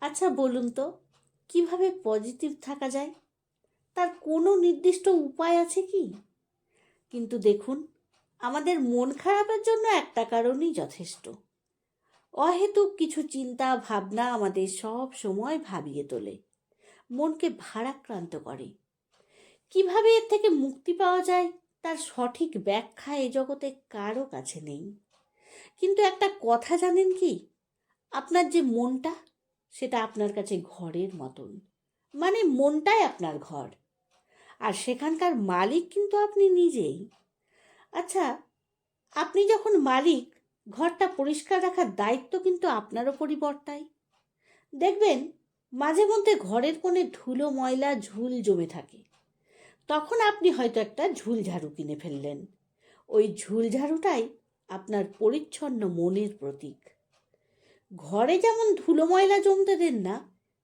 আচ্ছা বলুন তো, কিভাবে পজিটিভ থাকা যায়? তার কোনো নির্দিষ্ট উপায় আছে কি? কিন্তু দেখুন, আমাদের মন খারাপের জন্য একটা কারণই যথেষ্ট। অহেতুক কিছু চিন্তা ভাবনা আমাদের সব সময় ভাবিয়ে তোলে, মনকে ভারাক্রান্ত করে। কিভাবে এর থেকে মুক্তি পাওয়া যায় তার সঠিক ব্যাখ্যা এ জগতে কারো কাছে নেই। কিন্তু একটা কথা জানেন কি? আপনার যে মনটা, সেটা আপনার কাছে ঘরের মতন। মানে মনটাই আপনার ঘর, আর সেখানকার মালিক কিন্তু আপনি নিজেই। আচ্ছা, আপনি যখন মালিক, ঘরটা পরিষ্কার রাখার দায়িত্ব কিন্তু আপনার ওপরই বর্তায়। দেখবেন, মাঝে মধ্যে ঘরের কোণে ধুলো ময়লা ঝুল জমে থাকে। তখন আপনি হয়তো একটা ঝুল ঝাড়ু কিনে ফেললেন। ওই ঝুল ঝাড়ুটাই আপনার পরিচ্ছন্ন মনের প্রতীক। ঘরে যেমন ধুলো ময়লা জমতে দেন না,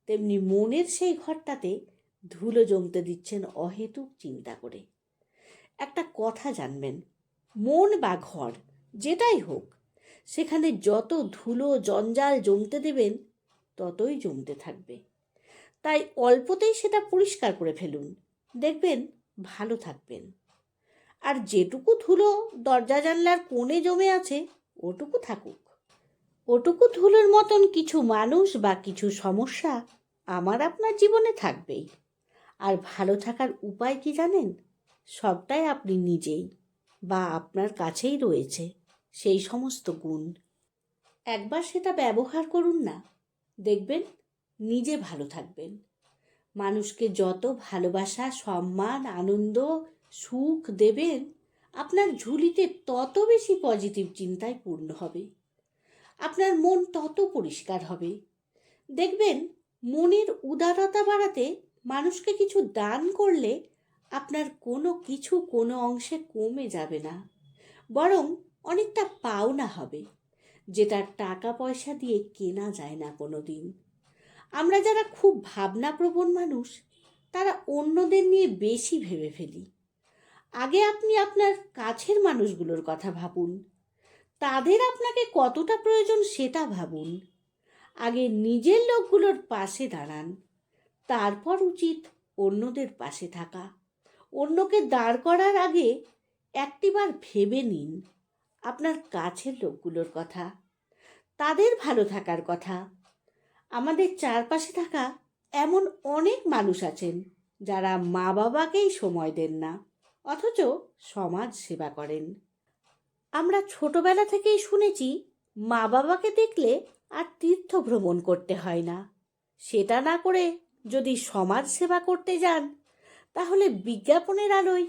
তেমনি মনের সেই ঘরটাতে ধুলো জমতে দিচ্ছেন অহেতুক চিন্তা করে। একটা কথা জানবেন, মন বা ঘর যেটাই হোক, সেখানে যত ধুলো জঞ্জাল জমতে দেবেন, ততই জমতে থাকবে। তাই অল্পতেই সেটা পরিষ্কার করে ফেলুন, দেখবেন ভালো থাকবেন। আর যেটুকু ধুলো দরজা জানলার কোণে জমে আছে, ওটুকু থাকুক। ওটুকু ধুলোর মতন কিছু মানুষ বা কিছু সমস্যা আমার আপনার জীবনে থাকবেই। আর ভালো থাকার উপায় কি জানেন? সবটাই আপনি নিজেই, বা আপনার কাছেই রয়েছে সেই সমস্ত গুণ। একবার সেটা ব্যবহার করুন না, দেখবেন নিজে ভালো থাকবেন। মানুষকে যত ভালোবাসা, সম্মান, আনন্দ, সুখ দেবেন, আপনার ঝুলিতে তত বেশি পজিটিভ চিন্তায় পূর্ণ হবে। আপনার মন তত পরিষ্কার হবে। দেখবেন, মনের উদারতা বাড়াতে মানুষকে কিছু দান করলে আপনার কোনো কিছু কোনো অংশে কমে যাবে না, বরং অনেকটা পাওনা হবে, যেটা টাকা পয়সা দিয়ে কেনা যায় না কোনো দিন। আমরা যারা খুব ভাবনাপ্রবণ মানুষ, তারা অন্যদের নিয়ে বেশি ভেবে ফেলি। আগে আপনি আপনার কাছের মানুষগুলোর কথা ভাবুন, তাদের আপনাকে কতটা প্রয়োজন সেটা ভাবুন। আগে নিজের লোকগুলোর পাশে দাঁড়ান, তারপর উচিত অন্যদের পাশে থাকা। অন্যকে দাঁড় করার আগে একটিবার ভেবে নিন আপনার কাছের লোকগুলোর কথা, তাদের ভালো থাকার কথা। আমাদের চারপাশে থাকা এমন অনেক মানুষ আছেন যারা মা বাবাকেই সময় দেন না, অথচ সমাজ সেবা করেন। আমরা ছোটবেলা থেকেই শুনেছি, মা বাবাকে দেখলে আর তীর্থ ভ্রমণ করতে হয় না। সেটা না করে যদি সমাজ সেবা করতে যান, তাহলে বিজ্ঞাপনের আলোয়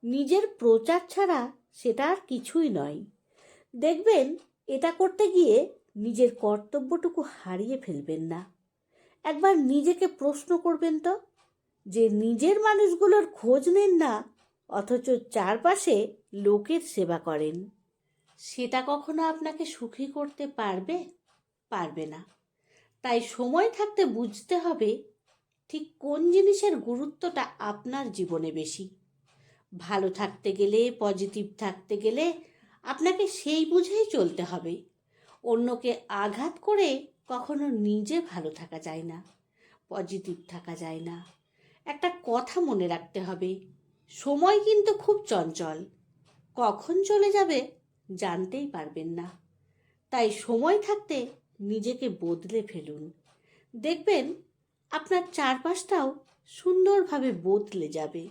নিজের প্রচার ছাড়া সেটা আর কিছুই নয়। দেখবেন, এটা করতে গিয়ে নিজের কর্তব্যটুকু হারিয়ে ফেলবেন না। একবার নিজেকে প্রশ্ন করবেন তো, যে নিজের মানুষগুলোর খোঁজ নেন না, অথচ চারপাশে লোকের সেবা করেন, সেটা কখনো আপনাকে সুখী করতে পারবে? পারবে না। তাই সময় থাকতে বুঝতে হবে ঠিক কোন জিনিসের গুরুত্বটা আপনার জীবনে বেশি। ভালো থাকতে গেলে, পজিটিভ থাকতে গেলে আপনাকে সেই বুঝেই চলতে হবে। অন্যকে আঘাত করে কখনো নিজে ভালো থাকা যায় না, পজিটিভ থাকা যায় না। একটা কথা মনে রাখতে হবে, সময় কিন্তু খুব চঞ্চল, কখন চলে যাবে জানতেই পারবেন না। তাই সময় থাকতে নিজেকে বদলে ফেলুন, দেখবেন আপনার চারপাশটাও সুন্দরভাবে বদলে যাবে।